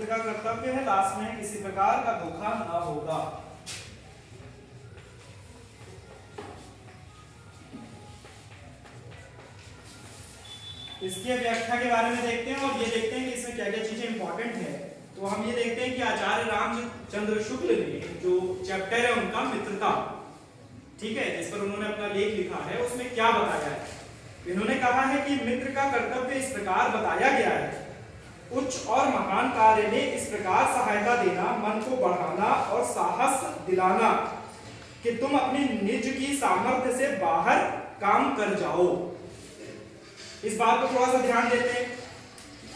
का कर्तव्य है लास्ट में किसी प्रकार का धोखा ना होगा। इसकी व्याख्या के बारे में देखते हैं और ये देखते हैं कि इसमें क्या क्या चीजें इंपॉर्टेंट है। तो हम ये देखते हैं कि आचार्य रामचंद्र शुक्ल ने जो चैप्टर है उनका मित्रता, ठीक है, जिस पर उन्होंने अपना लेख लिखा है, उसमें क्या बताया है। इन्होंने कहा है कि मित्र का कर्तव्य इस प्रकार बताया गया है, उच्च और महान कार्य में इस प्रकार सहायता देना, मन को बढ़ाना और साहस दिलाना कि तुम अपनी निज की सामर्थ्य से बाहर काम कर जाओ। इस बात को थोड़ा सा ध्यान देते हैं।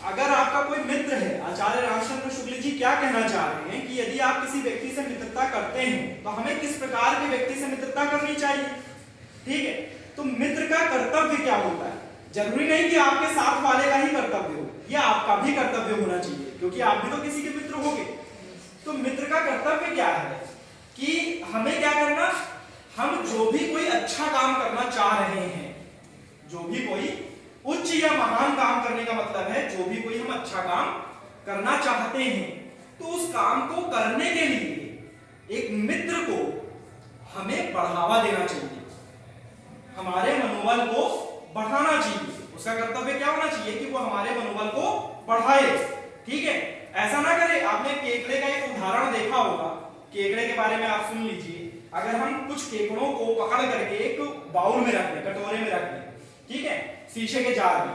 अगर आपका कोई मित्र है, आचार्य रामचंद्र शुक्ल जी क्या कहना चाह रहे हैं कि यदि आप किसी व्यक्ति से मित्रता करते हैं तो हमें किस प्रकार के व्यक्ति से मित्रता करनी चाहिए, ठीक है। तो मित्र का कर्तव्य क्या होता है, जरूरी नहीं कि आपके साथ वाले का ही कर्तव्य हो, यह आपका भी कर्तव्य होना चाहिए, क्योंकि आप भी तो किसी के मित्र होंगे। तो मित्र का कर्तव्य क्या है कि हमें क्या करना, हम जो भी कोई अच्छा काम करना चाह रहे हैं, जो भी कोई उच्च या महान काम करने का मतलब है जो भी कोई हम अच्छा काम करना चाहते हैं, तो उस काम को करने के लिए एक मित्र को हमें बढ़ावा देना चाहिए, हमारे मनोबल को बढ़ाना चाहिए। उसका कर्तव्य क्या होना चाहिए कि वो हमारे मनोबल को बढ़ाए, ठीक है। ऐसा ना करे, आपने केकड़े का एक उदाहरण देखा होगा, केकड़े के बारे में आप सुन लीजिए। अगर हम कुछ केकड़ों को पकड़ करके एक बाउल में रख लें, कटोरे में रख लें, ठीक है, शीशे के जार में,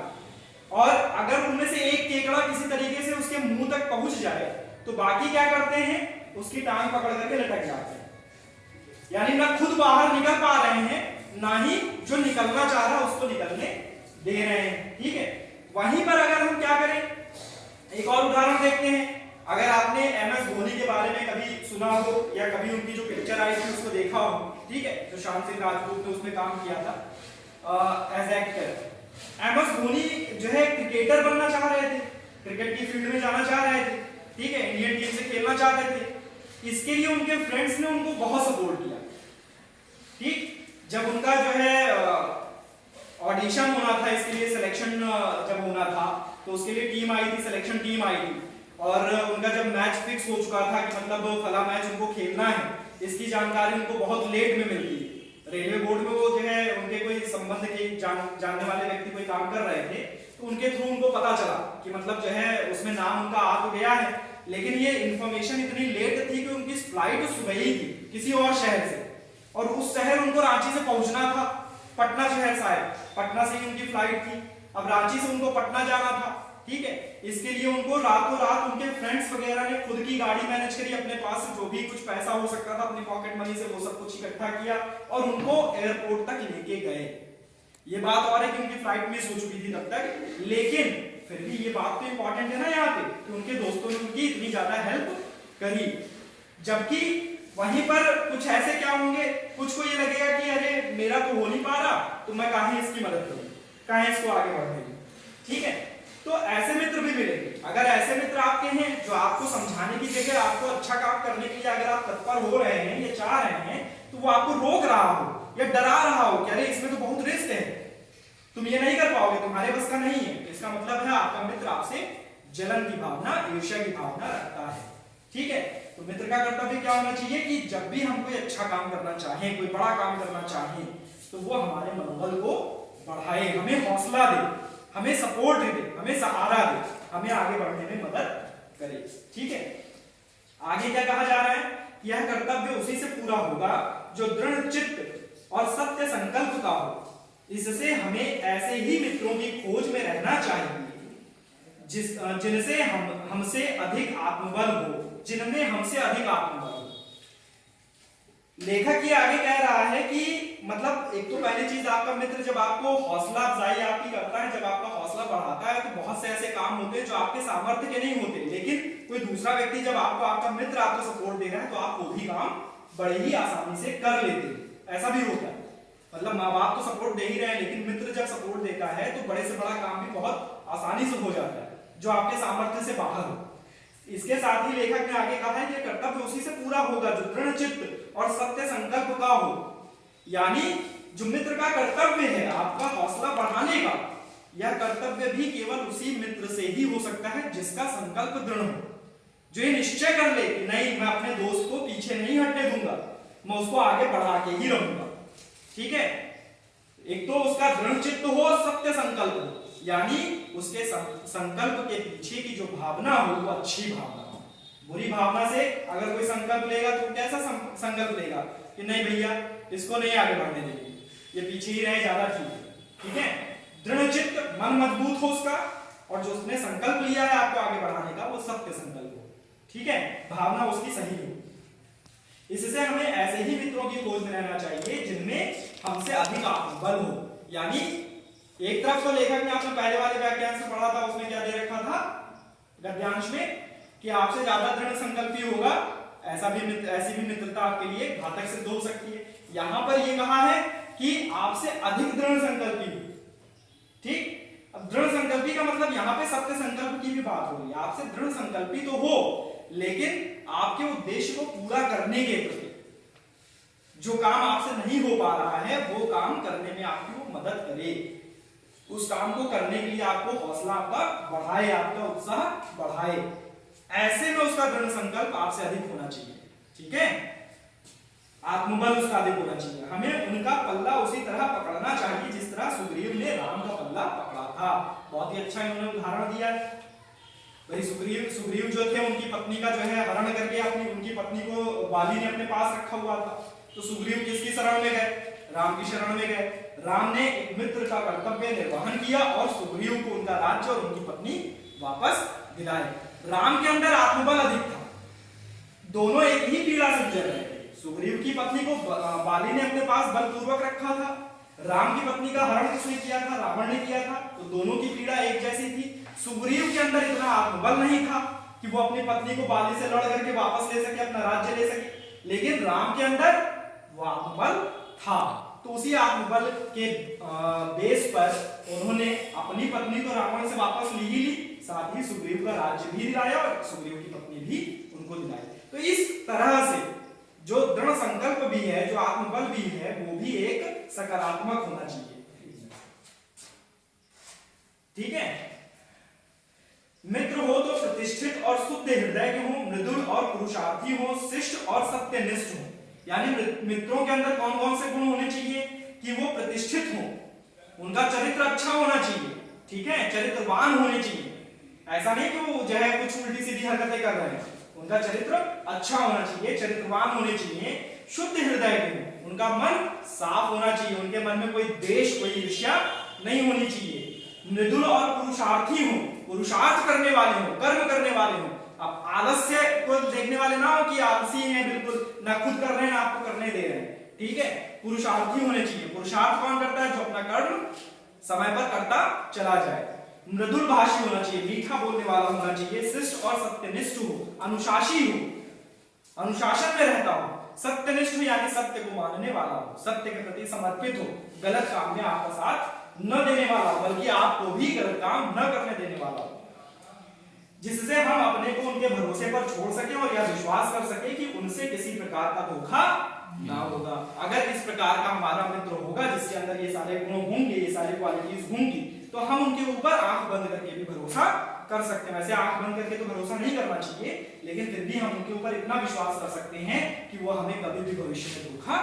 और अगर उनमें से एक केकड़ा किसी तरीके से उसके मुंह तक पहुंच जाए तो बाकी क्या करते हैं, उसकी टांग पकड़ करके लटक जाते हैं, यानी ना खुद बाहर निकल पा रहे हैं, ना ही जो निकलना चाह रहा है उसको निकलने दे रहे हैं, ठीक है। वहीं पर अगर हम क्या करें, एक और उदाहरण देखते हैं। अगर आपने MS धोनी के बारे में कभी सुना हो या कभी उनकी जो पिक्चर आई थी उसको देखा हो, ठीक है, जो शान सिंह राजपूत ने उसमें काम किया था एज एक्टर। MS धोनी जो है क्रिकेटर बनना चाह रहे थे, क्रिकेट की फील्ड में जाना चाह रहे थे, ठीक है, इंडियन टीम से खेलना चाहते थे। इसके लिए उनके फ्रेंड्स ने उनको बहुत सपोर्ट किया, ठीक। जब उनका जो है ऑडिशन होना था, इसके लिए सिलेक्शन जब होना था, तो उसके लिए टीम आई थी, सिलेक्शन टीम आई थी, और उनका जब मैच फिक्स हो चुका था कि मतलब फला मैच उनको खेलना है, इसकी जानकारी उनको बहुत लेट में मिलती है। रेलवे बोर्ड में वो जो है उनके कोई संबंध के जानने वाले व्यक्ति कोई काम कर रहे थे, तो उनके थ्रू उनको पता चला कि मतलब जो है उसमें नाम उनका आ तो गया है, लेकिन ये इंफॉर्मेशन इतनी लेट थी कि उनकी फ्लाइट सुबह ही थी किसी और शहर से, और उस शहर उनको रांची से पहुंचना था, पटना शहर शायद, पटना से ही उनकी फ्लाइट थी। अब रांची से उनको पटना जाना था, ठीक है। इसके लिए उनको रातों रात उनके फ्रेंड्स वगैरह ने खुद की गाड़ी मैनेज करी, अपने पास जो भी कुछ पैसा हो सकता था अपनी पॉकेट मनी से वो सब कुछ इकट्ठा किया और उनको एयरपोर्ट तक लेके गए। ये बात और है कि उनकी फ्लाइट मिस हो चुकी थी तब तक, लेकिन फिर भी ये बात तो इंपॉर्टेंट है ना यहाँ पे कि उनके दोस्तों ने उनकी इतनी ज्यादा हेल्प करी। जबकि वहीं पर कुछ ऐसे क्या होंगे, कुछ को ये लगेगा कि अरे मेरा तो हो नहीं पा रहा, तो मैं काहे इसकी मदद करूं, काहे इसको आगे बढ़ने दूं, ठीक है। तो ऐसे मित्र भी मिलेंगे। अगर ऐसे मित्र आपके हैं जो आपको समझाने की जगह आपको अच्छा काम करने के लिए अगर आप तत्पर हो रहे हैं या चाह रहे हैं, तो वो आपको रोक रहा हो या डरा रहा हो कि अरे इसमें तो बहुत रिस्क है, तुम ये नहीं कर पाओगे, तुम्हारे बस का नहीं है, इसका मतलब है आपका मित्र आपसे जलन की भावना, ईर्ष्या की भावना रखता है, ठीक है। तो मित्र का कर्तव्य क्या होना चाहिए कि जब भी हम कोई अच्छा काम करना चाहें, कोई बड़ा काम करना चाहें, तो वो हमारे मनोबल को बढ़ाए, हमें हौसला दे, हमें सपोर्ट दे, हमें सहारा दे, हमें आगे बढ़ने में मदद करे, ठीक है। आगे क्या कहा जा रहा है, यह कर्तव्य उसी से पूरा होगा जो दृढ़ चित्त और सत्य संकल्प का हो। इससे हमें ऐसे ही मित्रों की खोज में रहना चाहिए जिनसे हमसे अधिक आत्मबल हो, जिनमें हमसे अधिक आत्मबल हो। लेखक ये आगे कह रहा है कि मतलब एक तो पहली चीज आपका मित्र जब आपको हौसला अफजाई आपकी करता है, जब आपका हौसला बढ़ाता है, तो बहुत से ऐसे काम होते हैं जो आपके सामर्थ्य के नहीं होते, लेकिन कोई दूसरा व्यक्ति जब आपको, आपका मित्र आपको सपोर्ट दे रहा है, तो आप वो भी काम बड़े ही आसानी से कर लेते हैं। ऐसा भी होता है, मतलब माँ बाप तो सपोर्ट दे ही रहे हैं, लेकिन मित्र जब सपोर्ट देता है तो बड़े से बड़ा काम भी बहुत आसानी से हो जाता है जो आपके सामर्थ्य से बाहर हो। इसके साथ ही लेखक ने आगे कहा है कि कर्तव्य उसी से पूरा होगा जो दृढ़ चित्त और सत्य संकल्प का हो, यानी जो मित्र का कर्तव्य है आपका हौसला बढ़ाने का, यह कर्तव्य भी केवल उसी मित्र से ही हो सकता है जिसका संकल्प दृढ़ हो, जो ये निश्चय कर ले कि नहीं मैं अपने दोस्त को पीछे नहीं हटने दूंगा, मैं उसको आगे बढ़ा के ही रहूंगा। ठीक है, एक तो उसका दृढ़ चित्त हो, सत्य संकल्प हो, यानी उसके संकल्प के पीछे की जो भावना हो वो अच्छी भावना हो। बुरी भावना से अगर कोई संकल्प लेगा तो कैसा संकल्प लेगा कि नहीं भैया इसको नहीं आगे बढ़ने देंगे, ये पीछे ही रहे, ज्यादा ठीक है। ठीक है, दृढ़ चित्त, मन मजबूत हो उसका, और जो उसने संकल्प लिया है आपको आगे बढ़ाने का वो सत्य संकल्प हो। ठीक है, भावना उसकी सही हो। इससे हमें ऐसे ही मित्रों की खोज में रहना चाहिए जिनमें हमसे अधिक आत्मबल हो। यानी एक तरफ तो लेखक ने आपने पहले वाले व्याख्यान से पढ़ा था, उसमें क्या दे रखा था गद्यांश में कि आपसे ज्यादा दृढ़ संकल्पी होगा, ऐसी भी मित्रता आपके लिए घातक सिद्ध हो सकती है। यहां पर यह कहा है कि आपसे अधिक दृढ़ संकल्पी हो। ठीक, अब दृढ़ संकल्पी का मतलब यहां पे सत्य संकल्प की भी बात हो रही है। आपसे दृढ़ संकल्पी तो हो, लेकिन आपके उद्देश्य को पूरा करने के प्रति जो काम आपसे नहीं हो पा रहा है वो काम करने में आपकी वो मदद करे, उस काम को करने के लिए आपको हौसला आपका बढ़ाए, आपका उत्साह बढ़ाए। ऐसे में उसका दृढ़ संकल्प आपसे अधिक होना चाहिए। ठीक है, आत्मबल उसका अधिक होना चाहिए। हमें उनका पल्ला उसी तरह पकड़ना चाहिए जिस तरह सुग्रीव ने राम का पल्ला पकड़ा था। बहुत ही अच्छा इन्होंने उदाहरण दिया। भाई सुग्रीव जो थे उनकी पत्नी का जो है हरण करके उनकी पत्नी को बाली ने अपने पास रखा हुआ था, तो सुग्रीव किसकी शरण में गए? राम की शरण में गए। राम ने एक मित्र का कर्तव्य निर्वहन किया और सुग्रीव को उनका राज्य और उनकी पत्नी वापस दिलाए। राम के अंदर आत्मबल अधिक था, दोनों एक ही पीड़ा से गुजर रहे थे। सुग्रीव की पत्नी को बाली ने अपने पास बलपूर्वक रखा था, राम की पत्नी का हरण किसने किया था? रावण ने किया था। तो दोनों की पीड़ा एक जैसी थी। सुग्रीव के अंदर इतना आत्मबल नहीं था कि वो अपनी पत्नी को बाली से लड़ करके वापस ले सके, अपना राज्य ले सके, लेकिन राम के अंदर वो आत्मबल था। तो उसी आत्मबल के बेस पर उन्होंने अपनी पत्नी तो रावण से वापस ली ही ली, साथ ही सुग्रीव का राज्य भी दिलाया और सुग्रीव की पत्नी भी उनको दिलाई। तो इस तरह से जो दृढ़ संकल्प भी है, जो आत्मबल भी है, वो भी एक सकारात्मक होना चाहिए। ठीक है, मित्र हो तो प्रतिष्ठित और शुद्ध हृदय के हो, मृदुल और पुरुषार्थी हो, शिष्ट और सत्यनिष्ठ हो। यानी मित्रों के अंदर कौन कौन से गुण होने चाहिए कि वो प्रतिष्ठित हो, उनका चरित्र अच्छा होना चाहिए। ठीक है, चरित्रवान होने चाहिए। ऐसा नहीं कि वो जो है कुछ उल्टी सीधी हरकतें कर रहे हैं, उनका चरित्र अच्छा होना चाहिए, चरित्रवान होने चाहिए, शुद्ध हृदय के हो, उनका मन साफ होना चाहिए, उनके मन में कोई द्वेष, कोई ईर्ष्या नहीं होनी चाहिए। मृदुल और पुरुषार्थी हो, पुरुषार्थ करने वाले हो, कर्म करने वाले हो। अब आलस्य को देखने वाले ना हो कि आलसी हैं, बिल्कुल ना खुद कर रहे हैं ना आपको करने दे रहे हैं। ठीक है, पुरुषार्थी होने चाहिए। पुरुषार्थ कौन करता है? जो अपना कर्म समय पर करता चला जाए। मृदुल भाषी होना चाहिए, मीठा बोलने वाला होना चाहिए। शिष्ट और सत्यनिष्ठ हो, अनुशासी हो, अनुशासन में रहता हो। सत्यनिष्ठ हो यानी सत्य को मानने वाला हो, सत्य के प्रति समर्पित हो, गलत काम में आपका साथ न देने वाला हो, बल्कि आपको भी गलत काम न करने देने वाला हो, जिससे हम अपने को उनके भरोसे पर छोड़ सके और यह विश्वास कर सके कि उनसे किसी प्रकार का धोखा ना होगा। अगर इस प्रकार का हमारा मित्र होगा जिसके अंदर ये सारे गुण होंगे, ये सारी क्वालिटीज होंगी, तो हम उनके ऊपर आंख बंद करके भी भरोसा कर सकते हैं। वैसे आंख बंद करके तो भरोसा नहीं करना चाहिए, लेकिन फिर भी हम उनके ऊपर इतना विश्वास कर सकते हैं कि वो हमें कभी भी भविष्य में धोखा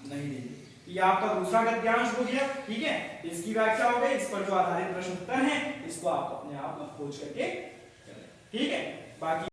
नहीं देंगे। ये आपका दूसरा गद्यांश हो गया। ठीक है, इसकी व्याख्या हो गई, इस पर जो आधारित प्रश्न उत्तर हैं इसको आप अपने आप खोज करके करें। ठीक है, बाकी